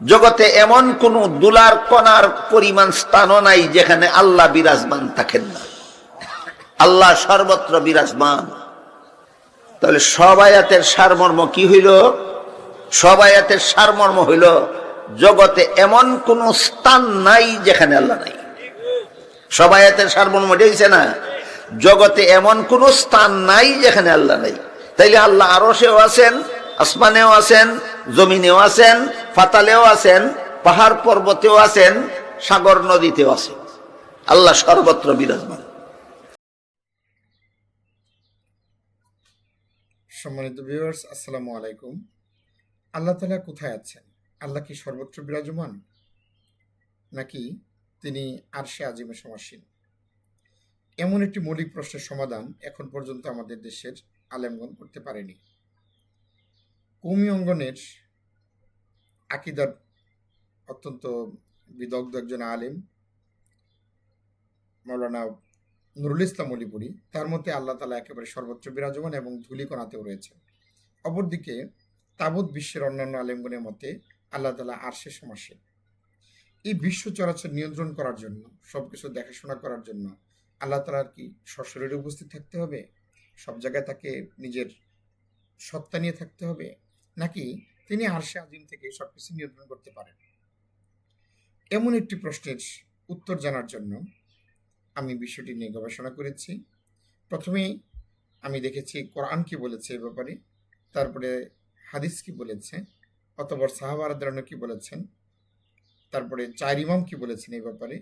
জগতে এমন কোন দুলার কণার পরিমাণ স্থানও নাই যেখানে আল্লাহ বিরাজমান থাকেন না। আল্লাহ সর্বত্র বিরাজমান। তাহলে সব আয়াতের সারমর্ম কি হইল? সব আয়াতের সারমর্ম হইল জগতে এমন কোন স্থান নাই যেখানে আল্লাহ নাই। সব আয়াতের সারমর্ম হইছে না, জগতে এমন কোন স্থান নাই যেখানে আল্লাহ নাই। তাইলে আল্লাহ আরশেও আছেন, আসমানেও আছেন, জমিনেও আছেন, পাতালেও আছেন, পাহাড় পর্বতেও আছেন, সাগর নদীতেও আছেন। আল্লাহ সর্বত্র বিরাজমান। সম্মানিত ভিউয়ার্স, আসসালামু আলাইকুম। আল্লাহ তাআলা কোথায় আছেন? আল্লাহ কি সর্বত্র বিরাজমান, নাকি তিনি আরশে আজিমে সমাসীন? এমন একটি মৌলিক প্রশ্নের সমাধান এখন পর্যন্ত আমাদের দেশের আলেমগণ করতে পারেনি। কওমি অঙ্গনের আকীদার অত্যন্ত বিদগ্ধ একজন আলেম মাওলানা নুরুল ইসলাম অলিপুরি, তার মতে আল্লাহ তাআলা একেবারে সর্বত্র বিরাজমান এবং ধূলিকণাতেও রয়েছেন। অপরদিকে তাবৎ বিশ্বের অন্যান্য আলেমগণের মতে আল্লাহ তাআলা আরশে সমাসীন। এই বিশ্ব চরাচর নিয়ন্ত্রণ করার জন্য, সবকিছু দেখাশোনা করার জন্য আল্লাহ তাআলার কি সশরীরে উপস্থিত থাকতে হবে? সব জায়গায় তাকে নিজের সত্তা নিয়ে থাকতে হবে, নাকি তিনি আরশে আজিম থেকে সবকিছু নিয়ন্ত্রণ করতে পারেন? এমন একটি প্রশ্নের উত্তর জানার জন্য আমি বিষয়টি নিয়ে গবেষণা করেছি। প্রথমেই আমি দেখেছি কোরআন কি বলেছে এ ব্যাপারে, তারপরে হাদিস কি বলেছে, অতঃপর সাহাবারা রাদিয়াল্লাহু আনহু কি বলেছেন, তারপরে চার ইমাম কি বলেছেন এই ব্যাপারে।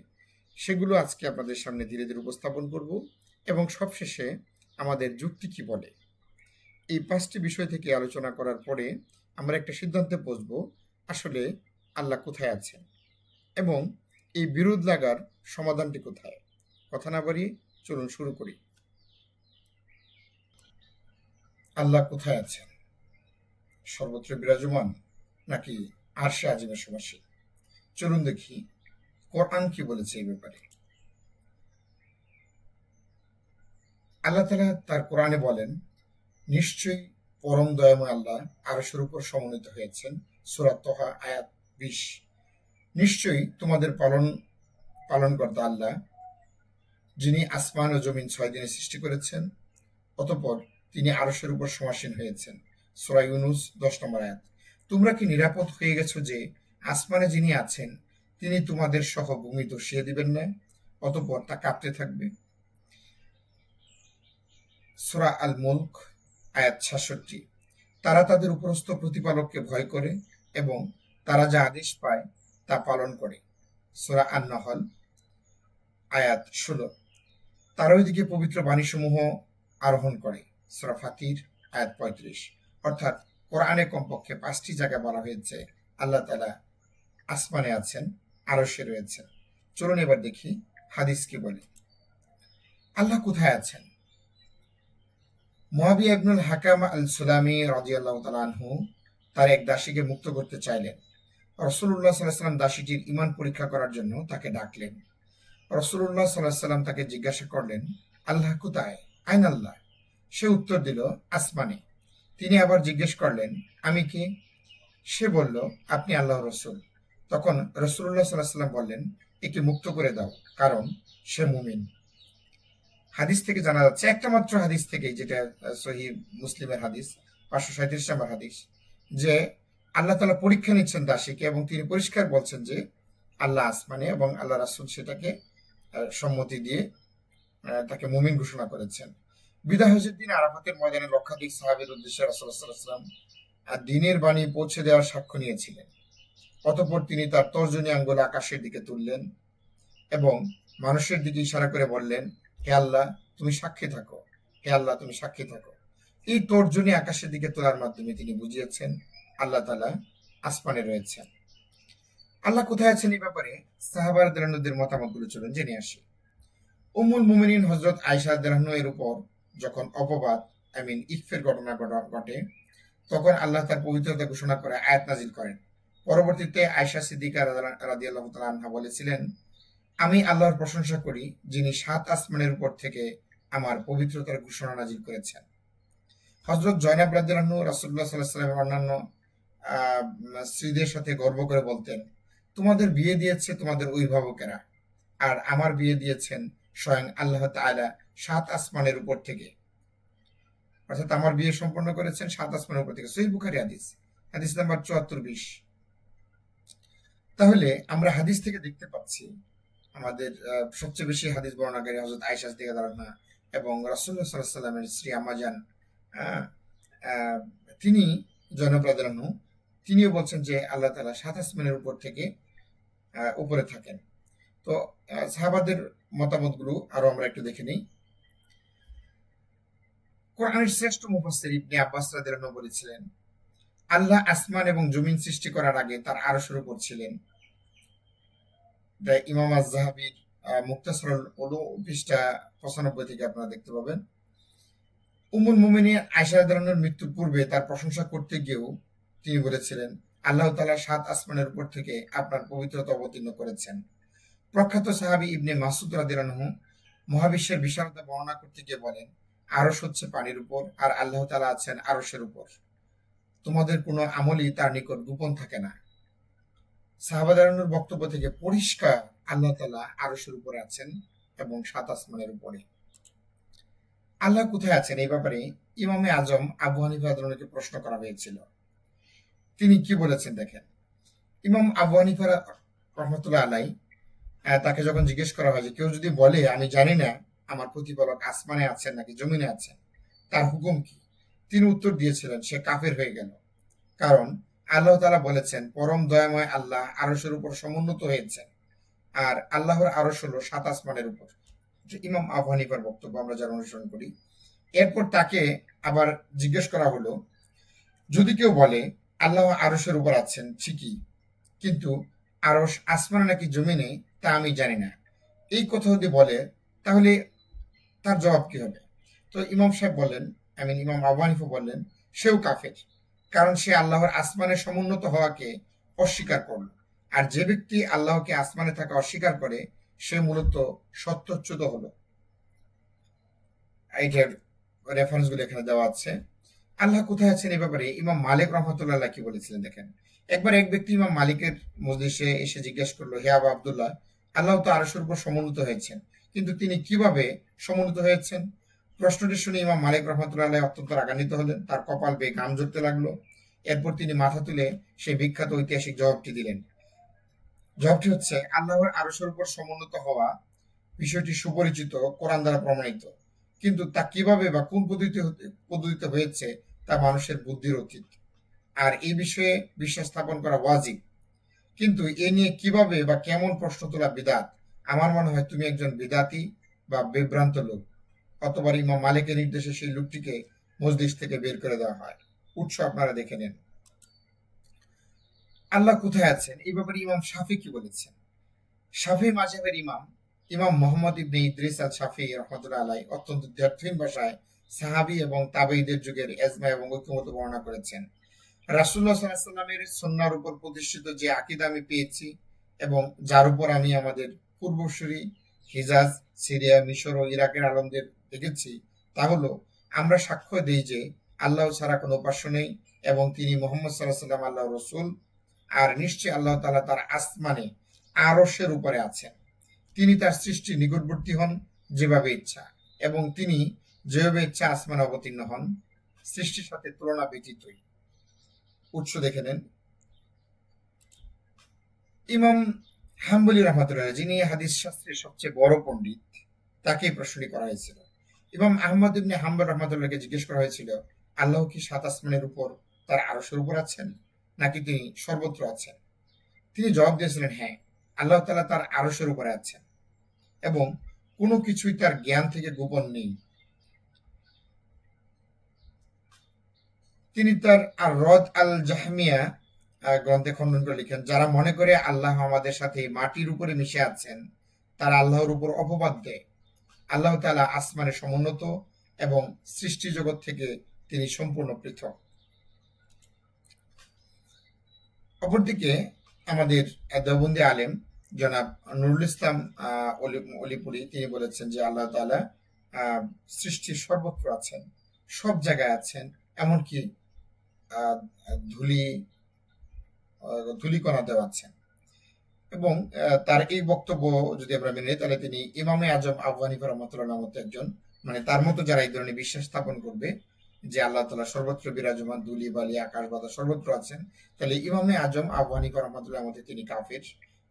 সেগুলো আজকে আপনাদের সামনে ধীরে ধীরে উপস্থাপন করব এবং সবশেষে আমাদের যুক্তি কি বলে। এই 5টি বিষয় থেকে আলোচনা করার পরে আমরা একটা সিদ্ধান্তে পৌঁছব আসলে আল্লাহ কোথায় আছেন এবং এই বিরোধ লাগার সমাধানটি কোথায়। কথা না বাড়িয়ে চলুন শুরু করি। আল্লাহ কোথায় আছেন? সর্বত্র বিরাজমান, নাকি আরশে আজিমে সমাসীন? চলুন দেখি কোরআন কি বলেছে এই ব্যাপারে। আল্লাহ তাআলা তার কোরআনে বলেন, নিশ্চয়ই পরম দয়াময় আল্লাহ আরশের উপর সমন্বিত হয়েছেন। সূরা তাহা আয়াত 20। নিশ্চয়ই তোমাদের পালনকর্তা আল্লাহ, যিনি আসমান ও জমিন 6 দিনে সৃষ্টি করেছেন, অতঃপর তিনি আরশের উপর সমাসীন হয়েছেন। সূরা ইউনূস 10 নম্বর আয়াত। তোমরা কি নিরাপদ হয়ে গেছো যে আসমানে যিনি আছেন তিনি তোমাদের সহ ভূমি ধসিয়ে দিবেন না, অতঃপর তা কাঁপতে থাকবে। সূরা আল মুলক আয়াত 66। তারা তাদের উপরস্থ প্রতিপালককে ভয় করে এবং তারা যা আদেশ পায় তা পালন করে। সূরা আন-নাহল আয়াত 16। তারা ওইদিকে পবিত্র বাণীসমূহ আরোহণ করে। সূরা ফাতির আয়াত 35। অর্থাৎ কোরআনে কমপক্ষে 5টি জায়গায় বলা হয়েছে আল্লাহ তাআলা আসমানে আছেন, আরশে রয়েছেন। চলুন এবার দেখি হাদিস কি বলে। আল্লাহ কোথায় আছেন? মুআবিয়া ইবনুল হাকাম আল-সুলামি রাদিয়াল্লাহু তাআলা আনহু তার এক দাসীকে মুক্ত করতে চাইলেন। রাসূলুল্লাহ সাল্লাল্লাহু আলাইহি ওয়াসাল্লাম দাসীটির ঈমান পরীক্ষা করার জন্য তাকে ডাকলেন। রাসূলুল্লাহ সাল্লাল্লাহু আলাইহি ওয়াসাল্লাম তাকে জিজ্ঞাসা করলেন, আল্লাহ কোথায়? আইন আল্লাহ? সে উত্তর দিল, আসমানে। তিনি আবার জিজ্ঞেস করলেন, আমি কে? সে বলল, আপনি আল্লাহর রাসূল। তখন রাসূলুল্লাহ সাল্লাল্লাহু আলাইহি ওয়াসাল্লাম বললেন, একে মুক্ত করে দাও, কারণ সে মুমিন। হাদিস থেকে জানা যাচ্ছে, একটা মাত্র হাদিস থেকে, যেটা সহিহ মুসলিমের হাদিস 537 নম্বর হাদিস, যে আল্লাহ তাআলা পরীক্ষা নিচ্ছেন দাসীকে এবং তিনি পরিষ্কার বলছেন যে আল্লাহ আসমানে এবং আল্লাহ রাসূল সেটাকে সম্মতি দিয়ে তাকে মুমিন ঘোষণা করেছেন। বিদায় হজের দিন আরাফাতের ময়দানে লক্ষাধিক সাহাবীর উদ্দেশ্যে রাসূলুল্লাহ সাল্লাল্লাহু আলাইহি ওয়াসাল্লাম দ্বীনের বাণী পৌঁছে দেওয়ার সাক্ষ্য নিয়েছিলেন। অতঃপর তিনি তার তর্জনী আঙ্গুল আকাশের দিকে তুললেন এবং মানুষের দিকে ইশারা করে বললেন, হে আল্লাহ তুমি সাক্ষী থাকো, হে আল্লাহ তুমি সাক্ষী থাকো। এই তর্জনী আকাশের দিকে তোলার মাধ্যমে তিনি বুঝিয়েছেন আল্লাহ তাআলা আসমানে রয়েছেন। আল্লাহ কোথায় আছেন এই ব্যাপারে সাহাবা রাদিয়াল্লাহু আনহুদের মতামতগুলো চলুন জেনে আসি। উম্মুল মুমিনিন হযরত আয়েশা রাদিয়াল্লাহু আনহা এর উপর যখন অপবাদ ইফকের ঘটনা ঘটে, তখন আল্লাহ তার পবিত্রতা ঘোষণা করে আয়াত নাজিল করেন। পরবর্তীতে আয়েশা সিদ্দিকা রাদিয়াল্লাহু তাআলা আনহা বলেছিলেন, আমি আল্লাহর প্রশংসা করি যিনি 7 আসমানের উপর থেকে আমার পবিত্রতার ঘোষণা নাজিল করেছেন। হযরত জয়নাব রাদিয়াল্লাহু আনহু রাসূলুল্লাহ সাল্লাল্লাহু আলাইহি ওয়াসাল্লামের অন্যান্য আহ, স্ত্রীদের সাথে গর্ব করে বলতেন, তোমাদের বিয়ে দিয়েছে তোমাদের অভিভাবকেরা, আর আমার বিয়ে দিয়েছেন স্বয়ং আল্লাহ তাআলা 7 আসমানের উপর থেকে। অর্থাৎ আমার বিয়ে সম্পন্ন করেছেন 7 আসমানের উপর থেকে। সহিহ বুখারী হাদিস, হাদিস নাম্বার 74-20। তাহলে আমরা হাদিস থেকে দেখতে পাচ্ছি আমাদের সবচেয়ে বেশি হাদিস বর্ণনাকারী হযরত আয়েশা সিদ্দিকা রাদিয়াল্লাহু আনহা এবং রাসূলুল্লাহ সাল্লাল্লাহু আলাইহি ওয়াসাল্লামের স্ত্রী আম্মাজান, আহ, আহ, তিনি জয়নব রাদিয়াল্লাহু আনহু, তিনিও বলছেন যে আল্লাহ তাআলা 7 আসমানের উপর থেকে উপরে থাকেন। তো সাহাবাদের মতামতগুলো আরো আমরা একটু দেখে নিই। কোরআনের শ্রেষ্ঠ মুফাসসির ইবনে আব্বাস রাদিয়াল্লাহু আনহু বলেছিলেন, আল্লাহ আসমান এবং জমিন সৃষ্টি করার আগে তার আরশের উপর ছিলেন। ইমাম আয-যাহাবীর মুক্তাসরুল উলুম পৃষ্ঠা 95 থেকে আপনারা দেখতে পাবেন। উম্মুল মুমিনিন আয়েশা রাদিয়াল্লাহু আনহার মৃত্যুর পূর্বে তার প্রশংসা করতে গিয়েও তিনি বলেছিলেন, আল্লাহ তাআলা 7 আসমানের উপর থেকে আপনার পবিত্রতা অবতীর্ণ করেছেন। প্রখ্যাত সাহাবী ইবনে মাসউদ রাদিয়াল্লাহু আনহু মহাবিশ্বের বিশালতা বর্ণনা করতে গিয়ে বলেন, আরশ হচ্ছে পানির উপর আর আল্লাহ তাআলা আছেন আরশের উপর। তোমাদের কোনো আমলই তার নিকট গোপন থাকে না। সাহাবাদের বক্তব্য থেকে পরিষ্কার আল্লাহ তাআলা আরশের উপরে আছেন এবং 7 আসমানের উপরে। আল্লাহ কোথায় আছেন এই ব্যাপারে ইমামে আজম আবু হানিফা রাদিয়াল্লাহু আনহুকে প্রশ্ন করা হয়েছিল। তিনি কি বলেছেন দেখেন। ইমাম আবু হানিফা রহমতুল্লাহ আলাই, তাকে যখন জিজ্ঞেস করা হয় যে কেউ যদি বলে আমি জানি না আমার প্রতিপালক আসমানে আছেন নাকি জমিনে আছেন, তার হুকুম কি, তিনি উত্তর দিয়েছিলেন সে কাফের হয়ে গেল। কারণ আল্লাহ তাআলা বলেছেন পরম দয়াময় আল্লাহ আরশের উপর সমুন্নত হয়েছেন, আর আল্লাহর আরশ হলো 7 আসমানের উপর। ইমাম আবু হানিফার বক্তব্য আমরা যারা অনুসরণ করি। এরপর তাকে আবার জিজ্ঞেস করা হলো, যদি কেউ বলে আল্লাহ আরশের উপর আছেন ঠিকই, কিন্তু আরশ আসমানে নাকি জমিনে তা আমি জানি না, এই কথা যদি বলে তাহলে তার জবাব কি হবে? তো ইমাম সাহেব বললেন, ইমাম আবু হানিফা বললেন, সেও কাফের, কারণ সে আল্লাহর আসমানে সমুন্নত হওয়াকে অস্বীকার করল। আর যে ব্যক্তি আল্লাহকে আসমানে থাকা অস্বীকার করে সে মূলত সত্যচ্যুত হলো। এইটার রেফারেন্স গুলো এখানে দেওয়া আছে। আল্লাহ কোথায় আছেন এই ব্যাপারে ইমাম মালিক রহমতুল্লাহ কি বলেছিলেন দেখেন। একবার এক ব্যক্তি ইমাম মালিকের মজলিসে এসে জিজ্ঞেস করলো, হে আবু আব্দুল্লাহ, আল্লাহ তো আরশের উপর সমুন্নত হয়েছেন, কিন্তু তিনি কিভাবে সমুন্নত হয়েছেন? প্রশ্নটি শুনে ইমাম মালিক রহমতুল্লাহ অত্যন্ত রাগান্বিত হলেন, তার কপাল বেয়ে ঘাম ঝরতে লাগলো। এরপর তিনি মাথা তুলে সেই বিখ্যাত ঐতিহাসিক জবাবটি দিলেন। জবাবটি হচ্ছে, আল্লাহর আরশের উপর সমুন্নত হওয়া বিষয়টি সুপরিচিত, কোরআন দ্বারা প্রমাণিত, কিন্তু তা কিভাবে বা কোন পদ্ধতিতে হয়েছে তা মানুষের বুদ্ধির অতীত, আর এই বিষয়ে বিশ্বাস স্থাপন করা ওয়াজিব। কিন্তু এ নিয়ে কিভাবে বা কেমন প্রশ্ন তোলা বিদআত। আমার মনে হয় তুমি একজন বিদআতি বা বিভ্রান্ত লোক। অতঃপর ইমাম মালিকের নির্দেশে সেই লোকটিকে মজলিস থেকে বের করে দেওয়া হয়। উৎস আপনারা দেখে নেন। আল্লাহ কোথায় আছেন এই ব্যাপারে ইমাম শাফি কি বলেছেন। শাফি মাযহাবের ইমাম ইমাম মুহাম্মদ ইবনে ইদ্রিস আল শাফি রহমতুল্লাহ আলাই অত্যন্ত দ্ব্যর্থহীন ভাষায় সাহাবী এবং তাবেঈদের যুগের এজমা এবং ঐক্যমত বর্ণনা করেছেন। রাসূলুল্লাহ সাল্লাল্লাহু আলাইহি ওয়াসাল্লামের সুন্নাহর উপর প্রতিষ্ঠিত যে আকীদা আমি পেয়েছি এবং যার উপর আমি আমাদের পূর্বসূরি হিজাজ, সিরিয়া, মিশর ও ইরাকের আলেমদের দেখেছি, তা হলো আমরা সাক্ষ্য দিই যে আল্লাহ ছাড়া কোনো উপাস্য নেই এবং তিনি মুহাম্মদ সাল্লাল্লাহু আলাইহি ওয়াসাল্লাম আল্লাহর রাসূল, আর নিশ্চয়ই আল্লাহ তাআলা তার আসমানে আরশের উপরে আছেন। তিনি তার সৃষ্টির নিকটবর্তী হন যেভাবে ইচ্ছা, এবং তিনি যেভাবে ইচ্ছা আসমানে অবতীর্ণ হন, সৃষ্টির সাথে তুলনা ব্যতীতই। উৎস দেখে নেন। ইমাম হাম্বলি রহমতুল্লাহ, যিনি হাদিস শাস্ত্রের সবচেয়ে বড় পণ্ডিত, তাকে প্রশ্নটি করা হয়েছিল। ইমাম আহমদ ইবনে হাম্বল রহমতুল্লাহকে জিজ্ঞেস করা হয়েছিল, আল্লাহ কি 7 আসমানের উপর তার আরশের উপর আছেন নাকি তিনি সর্বত্র আছেন? তিনি জবাব দিয়েছিলেন, হ্যাঁ, আল্লাহ তাআলা তার আরশের উপরে আছেন এবং কোনো কিছুই তার জ্ঞান থেকে গোপন নেই। তিনি তার আর রদ আল জাহমিয়া গ্রন্থে খণ্ডন করে লিখেন, যারা মনে করে আল্লাহ আমাদের সাথে মাটির উপরে মিশে আছেন তারা আল্লাহর উপর অপবাদ দেয়। আল্লাহ তাআলা আসমানে সমুন্নত এবং সৃষ্টি জগৎ থেকে তিনি সম্পূর্ণ পৃথক। অপরদিকে আমাদের দেওবন্দি আলেম জনাব নুরুল ইসলাম অলিপুরি তিনি বলেছেন যে আল্লাহ তাআলা সৃষ্টির সর্বত্র আছেন, সব জায়গায় আছেন, এমনকি ধুলি ধূলিকণা দেওয়াচ্ছেন। এবং তার এই বক্তব্য যদি আমরা মেনে নিই, তাহলে তিনি ইমামে আজম আবু হানিফা রহমাতুল্লাহ নামক একজন, মানে তার মতো যারা এই ধরনের বিশ্বাস স্থাপন করবে যে আল্লাহ তাআলা সর্বত্র বিরাজমান, ধুলি বালি আকাশ বাতাস সর্বত্র আছেন, তাহলে ইমামে আজম আবু হানিফা রহমাতুল্লাহ মতে তিনি কাফের।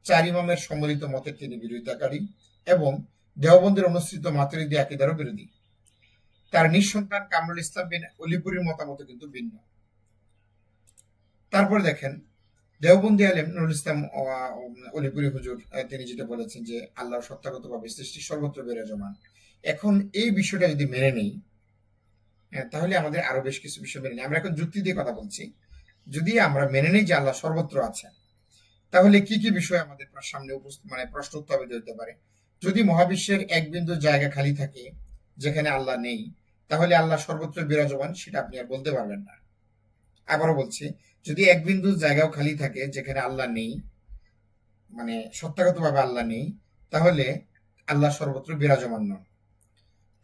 4 ইমামের সম্মিলিত মতে তিনি বিরোধিতাকারী এবং দেওবন্দের অনুসৃত মাতুরিদি আকীদারও বিরোধী। তার নিঃসন্তান কামরুল ইসলাম বিন অলিপুরীর মতামত কিন্তু ভিন্ন। তারপর দেখেন দেওবন্দি আলেম নুরুল ইসলাম অলিপুরি হুজুর, তিনি যেটা বলেছেন যে আল্লাহ সত্তাগতভাবে সৃষ্টি সর্বত্র বিরাজমান। এখন এই বিষয়টা যদি মেনে নেই, তাহলে আমাদের আরো বেশ কিছু বিষয় মেনে নেই। আমরা এখন যুক্তি দিয়ে কথা বলছি। যদি আমরা মেনে নিই যে আল্লাহ সর্বত্র আছেন, তাহলে কি কি বিষয় আমাদের সামনে মানে প্রশ্ন উত্থাপিত হতে পারে? যদি মহাবিশ্বের এক বিন্দু জায়গা খালি থাকে যেখানে আল্লাহ নেই, তাহলে আল্লাহ সর্বত্র বিরাজমান সেটা আপনি আর বলতে পারবেন না। আবারও বলছি, যদি এক বিন্দু জায়গাও খালি থাকে যেখানে আল্লাহ নেই, মানে সত্তাগতভাবে আল্লাহ নেই, তাহলে আল্লাহ সর্বত্র বিরাজমান নন।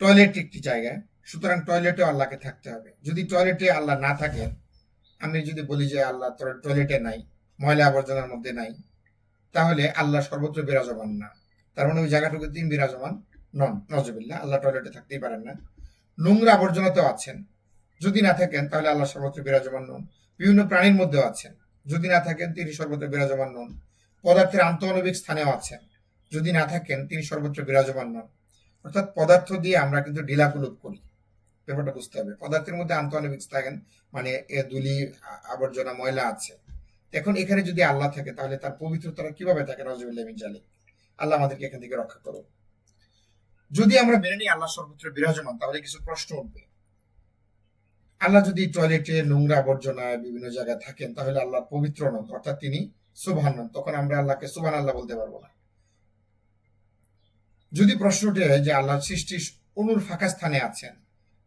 টয়লেট একটি জায়গা, সুতরাং টয়লেটে আল্লাহকে থাকতে হবে। যদি টয়লেটে আল্লাহ না থাকেন, আমি যদি বলি যে আল্লাহ টয়লেটে নাই, ময়লা আবর্জনার মধ্যে নাই, তাহলে আল্লাহ সর্বত্র বিরাজমান না। তার মানে ওই জায়গাটুকু তিনি বিরাজমান নন। নজবিল্লাহ, আল্লাহ টয়লেটে থাকতেই পারেন না। নোংরা আবর্জনাতেও আছেন, যদি না থাকেন তাহলে আল্লাহ সর্বত্র বিরাজমান নন। বিভিন্ন প্রাণীর মধ্যেও আছেন, যদি না থাকেন তিনি সর্বত্র বিরাজমান নন। পদার্থের আন্তঃআণবিক স্থানেও আছেন, যদি না থাকেন তিনি সর্বত্র বিরাজমান নন। অর্থাৎ পদার্থ দিয়ে আমরা কিন্তু ঢিলাকুলুপ করি, ব্যাপারটা বুঝতে হবে। পদার্থের মধ্যে আন্তঃআণবিক থাকেন, মানে ধুলি আবর্জনা ময়লা আছে। এখন এখানে যদি আল্লাহ থাকে, তাহলে তার পবিত্রতা কিভাবে থাকে? নজরুল্লাহ মিন জালিক। আল্লাহ আমাদেরকে এখান থেকে রক্ষা করো। যদি আমরা মেনে নিই আল্লাহ সর্বত্র বিরাজমান, তাহলে কিছু প্রশ্ন উঠবে। আল্লাহ যদি টয়লেটে নোংরা আবর্জনায় বিভিন্ন জায়গায় থাকেন, তাহলে আল্লাহ পবিত্র নন, অর্থাৎ তিনি সুবহান নন। তখন আমরা আল্লাহকে সুবহান আল্লাহ বলতে পারবো না। যদি প্রশ্ন উঠে যে আল্লাহ সৃষ্টি অনুর ফাঁকা স্থানে আছেন,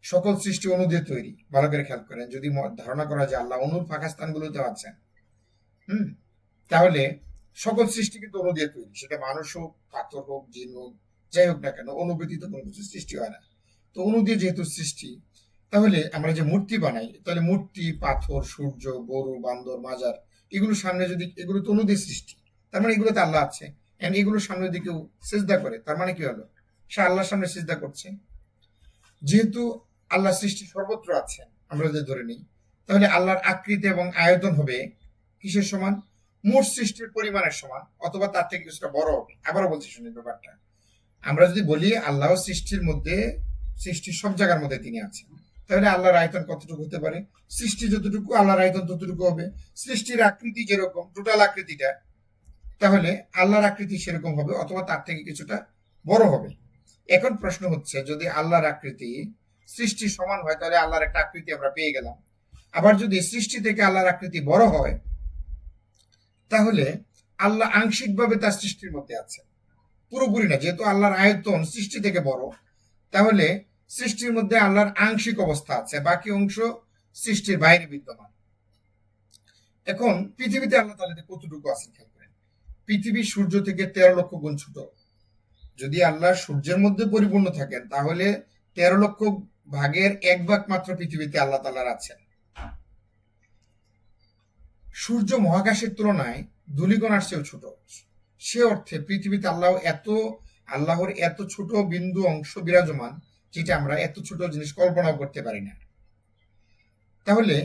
সকল সৃষ্টি অনু দিয়ে তৈরি, ভালো করে খেয়াল করেন, যদি ধারণা করা যায় আল্লাহ অনুর ফাঁকা স্থানগুলোতে আছেন, তাহলে সকল সৃষ্টি কিন্তু অনু দিয়ে তৈরি। সেটা মানুষ হোক, পাথর হোক, জিন হোক, যাই হোক না কেন, অনু ব্যতীত কোনো কিছু সৃষ্টি হয় না। তো অনু দিয়ে যেহেতু সৃষ্টি, তাহলে আমরা যে মূর্তি বানাই, তাহলে মূর্তি, পাথর, সূর্য, গরু, বান্দর, মাজার, এগুলোর সামনে যদি, এগুলো তো অনু দিয়ে সৃষ্টি, তার মানে এগুলোতে আল্লাহ আছে। এগুলোর সামনে যদি কেউ সিজদা করে, তার মানে কি হলো? সে আল্লাহর সামনে সিজদা করছে। যেহেতু আল্লাহ সৃষ্টি সর্বত্র আছেন, আমরা যদি ধরে নিই, তাহলে আল্লাহর আকৃতি এবং আয়তন হবে কিসের সমান? মোট সৃষ্টির পরিমাণের সমান, অথবা তার থেকে কিছুটা বড় হবে। আবারও বলছি, শুনে ব্যাপারটা, আমরা যদি বলি আল্লাহ সৃষ্টির মধ্যে, সৃষ্টির সব জায়গার মধ্যে তিনি আছেন, তাহলে আল্লাহর আয়তন কতটুকু হতে পারে? সৃষ্টি যতটুকু, আল্লাহর আয়তন ততটুকু হবে। সৃষ্টির আকৃতি যেরকম, টোটাল আকৃতিটা, তাহলে আল্লাহর আকৃতি সেরকম হবে, অথবা তার থেকে কিছুটা বড় হবে। এখন প্রশ্ন হচ্ছে, যদি আল্লাহর আকৃতি সৃষ্টি সমান হয়, তাহলে আল্লাহর একটা আকৃতি আমরা পেয়ে গেলাম। আবার যদি সৃষ্টি থেকে আল্লাহর আকৃতি বড় হয়, তাহলে আল্লাহ আংশিকভাবে তার সৃষ্টির মধ্যে আছে, পুরোপুরি না। যেহেতু আল্লাহর আয়তন সৃষ্টি থেকে বড়, তাহলে সৃষ্টির মধ্যে আল্লাহর আংশিক অবস্থা আছে, বাকি অংশ সৃষ্টির বাইরে বিদ্যমান। এখন পৃথিবীতে আল্লাহ তাআলা কতটুকু আছেন খেয়াল করেন। পৃথিবী সূর্য থেকে 13 লক্ষ গুণ ছোট। যদি আল্লাহ সূর্যের মধ্যে পরিপূর্ণ থাকেন, তাহলে 13 লক্ষ ভাগের 1 ভাগ মাত্র পৃথিবীতে আল্লাহ তাআলার আছেন। সূর্য মহাকাশের তুলনায় ধূলিকণার চেয়েও ছোট। সে অর্থে পৃথিবীতে আল্লাহর এত ছোট বিন্দু অংশ বিরাজমান, যেটা আমরা এত ছোট জিনিস কল্পনাও করতে পারি না। তাহলে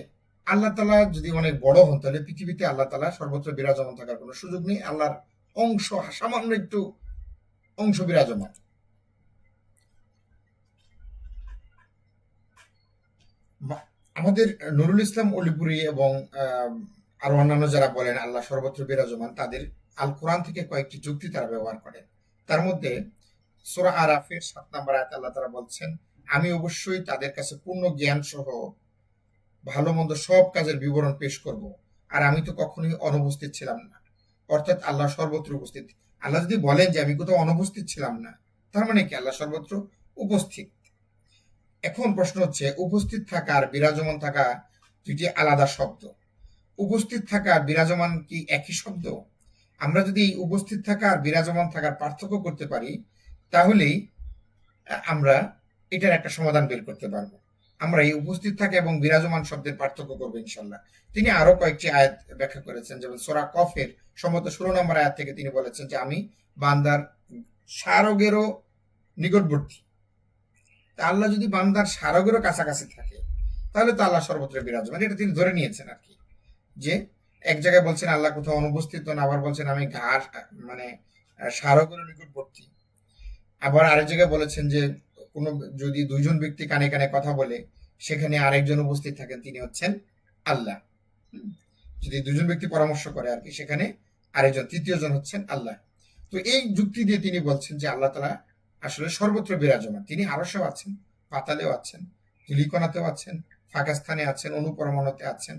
আল্লাহ তাআলা যদি অনেক বড় হন, তাহলে পৃথিবীতে আল্লাহ তাআলা সর্বত্র বিরাজমান থাকার কোনো সুযোগ নেই। আল্লাহর অংশ, সামান্য একটু অংশ বিরাজমান। আমাদের নুরুল ইসলাম অলিপুরি এবং আরো অন্যান্য যারা বলেন আল্লাহ সর্বত্র বিরাজমান, তাদের আল কোরআন থেকে কয়েকটি যুক্তি তারা ব্যবহার করেন। তার মধ্যে সূরা আরাফের 7 নম্বর আয়াতে আল্লাহ তাআলা বলছেন, আমি অবশ্যই তাদের কাছে পূর্ণ জ্ঞান সহ ভালো মন্দ সব কাজের বিবরণ পেশ করব, আর আমি তো কখনোই অনুপস্থিত ছিলাম না। অর্থাৎ আল্লাহ সর্বত্র উপস্থিত। আল্লাহ যদি বলেন যে আমি কোথাও অনুপস্থিত ছিলাম না, তার মানে কি? আল্লাহ সর্বত্র উপস্থিত। এখন প্রশ্ন হচ্ছে, উপস্থিত থাকা আর বিরাজমান থাকা দুটি আলাদা শব্দ। উপস্থিত থাকা আর বিরাজমান কি একই শব্দ? আমরা যদি উপস্থিত থাকা আর বিরাজমান থাকার পার্থক্য করতে পারি, তাহলেই আমরা এটার একটা সমাধান বের করতে পারবো। আমরা এই উপস্থিত থাকা এবং বিরাজমান শব্দের পার্থক্য করবো ইনশাল্লাহ। তিনি আরো কয়েকটি আয়াত ব্যাখ্যা করেছেন, যেমন সূরা কফের সম্ভবত 16 নম্বর আয়াত থেকে তিনি বলেছেন যে আমি বান্দার স্মারকেরও নিকটবর্তী। তা আল্লাহ যদি বান্দার স্মারকেরও কাছাকাছি থাকে তাহলে তো আল্লাহ সর্বত্র বিরাজমান, এটা তিনি ধরে নিয়েছেন আর কি। যে এক জায়গায় বলছেন আল্লাহ কোথাও অনুপস্থিত না, আবার বলছেন আমি ঘাস মানে স্মারকেরও নিকটবর্তী। আবার আরেক জায়গায় বলেছেন যে কোনো যদি দুইজন ব্যক্তি কানে কানে কথা বলে সেখানে আরেকজন উপস্থিত থাকেন, তিনি হচ্ছেন আল্লাহ। যদি দুজন ব্যক্তি পরামর্শ করে আর কি, সেখানে আরেকজন তৃতীয় জন হচ্ছেন আল্লাহ। তো এই যুক্তি দিয়ে তিনি বলছেন যে আল্লাহ তাআলা আসলে সর্বত্র বিরাজমান। তিনি আরশেও আছেন, পাতালেও আছেন, ধূলিকণাতেও আছেন, ফাঁকা স্থানে আছেন, অনুপরমাণুতে আছেন।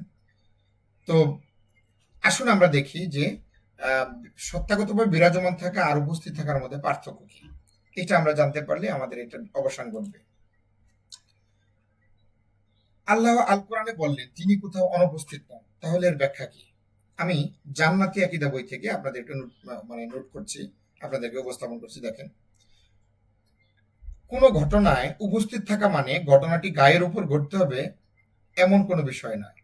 তো আসুন আমরা দেখি যে সত্তাগতভাবে বিরাজমান থাকা আর উপস্থিত থাকার মধ্যে পার্থক্য কি। এটা আমরা জানতে পারলে আমাদের এটা অবসান ঘটবে। আল্লাহ আল কোরআনে বললেন তিনি কোথাও অনুপস্থিত নন, তাহলে এর ব্যাখ্যা কি? আমি জান্নাতি আকীদা বই থেকে আপনাদেরকে নোট করছি, আপনাদেরকে উপস্থাপন করছি। দেখেন, কোনো ঘটনায় উপস্থিত থাকা মানে ঘটনাটি গায়ের উপর ঘটতে হবে এমন কোনো বিষয় নয়।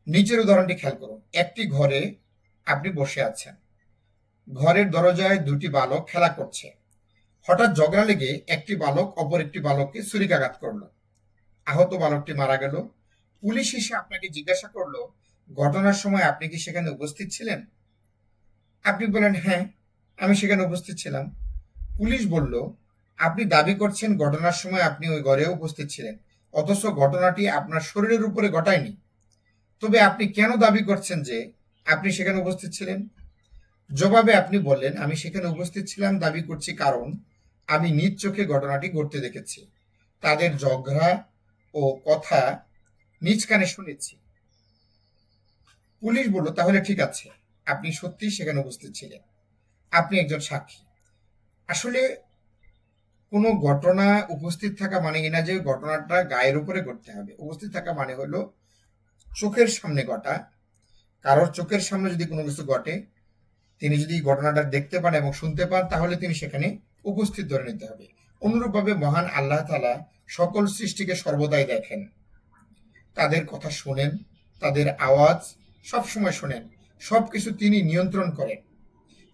নিচের উদাহরণটি খেয়াল করুন। একটি ঘরে আপনি বসে আছেন, ঘরের দরজায় দুটি বালক খেলা করছে। হঠাৎ ঝগড়া লেগে একটি বালক অপর একটি বালককে ছুরিকাঘাত করলো, আহত বালকটি মারা গেল। পুলিশ এসে আপনাকে জিজ্ঞাসা করলো ঘটনার সময় আপনি কি সেখানে উপস্থিত ছিলেন? আপনি বলেন হ্যাঁ, আমি সেখানে উপস্থিত ছিলাম। পুলিশ বলল আপনি দাবি করছেন ঘটনার সময় আপনি ওই ঘরে উপস্থিত ছিলেন, অথচ ঘটনাটি আপনার শরীরের উপরে ঘটায়নি। তবে আপনি কেন দাবি করছেন যে আপনি সেখানে উপস্থিত ছিলেন? জবাবে আপনি বললেন আমি সেখানে উপস্থিত ছিলাম দাবি করছি কারণ আমি নিজ চোখে ঘটনাটি ঘটতে দেখেছি, তাদের ঝগড়া ও কথা নিজ কানে শুনেছি। পুলিশ বলল তাহলে ঠিক আছে, আপনি সত্যিই সেখানে উপস্থিত ছিলেন, আপনি একজন সাক্ষী। আসলে কোনো ঘটনা উপস্থিত থাকা মানে না যে ঘটনাটা গায়ের উপরে ঘটতে হবে। উপস্থিত থাকা মানে হলো চোখের সামনে ঘটা। কারোর চোখের সামনে যদি কোনো কিছু ঘটে, তিনি যদি ঘটনাটা দেখতে পান এবং শুনতে পান, তাহলে তিনি সেখানে উপস্থিত ধরে নিতে হবে। অনুরূপভাবে মহান আল্লাহ তাআলা সকল সৃষ্টিকে সর্বদাই দেখেন, তাদের কথা শোনেন, তাদের আওয়াজ সবসময় শোনেন, সবকিছু তিনি নিয়ন্ত্রণ করেন,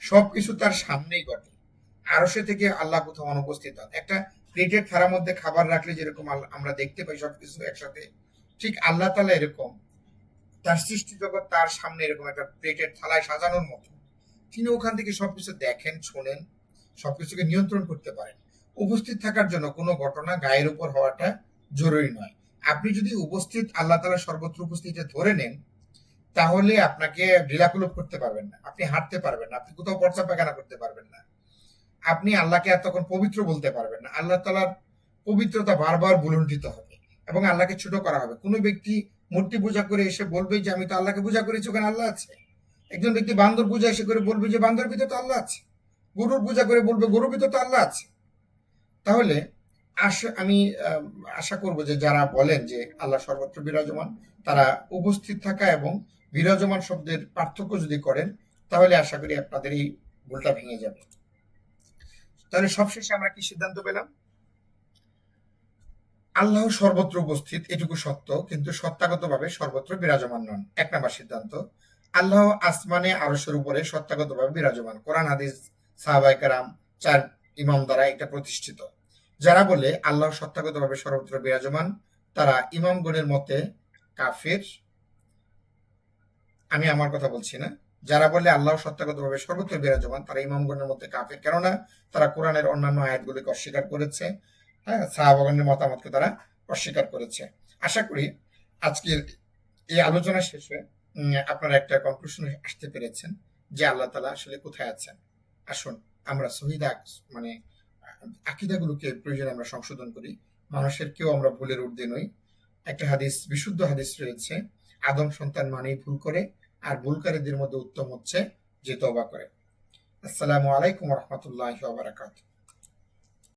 সবকিছু তার সামনেই ঘটে। আরশে থেকে আল্লাহ কোথাও অনুপস্থিত হন। একটা প্লেটের থালার মধ্যে খাবার রাখলে যেরকম আমরা দেখতে পাই সবকিছু একসাথে, ঠিক আল্লাহ তাআলা এরকম তার সৃষ্টি জগৎ তার সামনে এরকম একটা প্লেটের থালায় সাজানোর মতো। তিনি ওখান থেকে সবকিছু দেখেন, শোনেন, সবকিছুকে নিয়ন্ত্রণ করতে পারেন। উপস্থিত থাকার জন্য কোনো ঘটনা গায়ের উপর হওয়াটা জরুরি নয়। আপনি যদি উপস্থিত আল্লাহ তাআলা সর্বত্র উপস্থিত ধরে নেন, তাহলে আপনাকে ঢিলাকুলুপ করতে পারবেন না, আপনি হাঁটতে পারবেন না, আপনি কোথাও পর্চা পায়খানা করতে পারবেন না, আপনি আল্লাহকে আর তখন পবিত্র বলতে পারবেন না। আল্লাহ তাআলার পবিত্রতা বারবার ভুলুণ্ঠিত হবে এবং আল্লাহকে ছোট করা হবে। কোনো ব্যক্তি মূর্তি পূজা করে এসে বলবে যে আমি তো আল্লাহকে পূজা করেছি, ওখানে আল্লাহ আছে। একজন ব্যক্তি বান্দর পূজা এসে করে বলবে যে বান্দর ভিতরে তো আল্লাহ আছে। গরুর পূজা করে বলবে গরুর ভিতরে তো আল্লাহ আছে। তাহলে আমি আশা করব যে যারা বলেন যে আল্লাহ সর্বত্র বিরাজমান, তারা উপস্থিত থাকা এবং বিরাজমান শব্দের পার্থক্য যদি করেন, তাহলে আশা করি আপনাদের এই ভুলটা ভেঙে যাবে। তাহলে সবশেষে আমরা কি সিদ্ধান্ত পেলাম? আল্লাহ সর্বত্র উপস্থিত এটুকু সত্য, কিন্তু সত্তাগতভাবে সর্বত্র বিরাজমান নন। 1 নম্বর সিদ্ধান্ত, আল্লাহ আসমানে আরশের উপরে সত্তাগতভাবে বিরাজমান। কোরআন হাদিস সাহাবায়ে কেরাম 4 ইমাম দ্বারা এটা প্রতিষ্ঠিত। যারা বলে আল্লাহ সত্তাগতভাবে সর্বত্র বিরাজমান, তারা ইমামগণের মতে কাফের। আমি আমার কথা বলছি না। যারা বলে আল্লাহ সত্তাগতভাবে সর্বত্র বিরাজমান, তারা ইমামগণের মতে কাফের, কেননা তারা কোরআনের অন্যান্য আয়াতগুলিকে অস্বীকার করেছে, হ্যাঁ, সাহাবাগণের মতামতকে তারা অস্বীকার করেছে। আশা করি আজকের এই আলোচনা শেষে আপনারা একটা কনক্লুশনে আসতে পেরেছেন যে আল্লাহ তাআলা আসলে কোথায় আছেন। আসুন আমরা সহিহ মানে আকীদাগুলোকে প্রয়োজনে আমরা সংশোধন করি। মানুষের কেউ আমরা ভুলের ঊর্ধ্বে নই। একটা হাদিস, বিশুদ্ধ হাদিস রয়েছে, আদম সন্তান মানেই ভুল করে, আর ভুলকারীদের মধ্যে উত্তম হচ্ছে যে তওবা করে। আসসালামু আলাইকুম ওয়া রাহমাতুল্লাহি ওয়া বারাকাতুহু।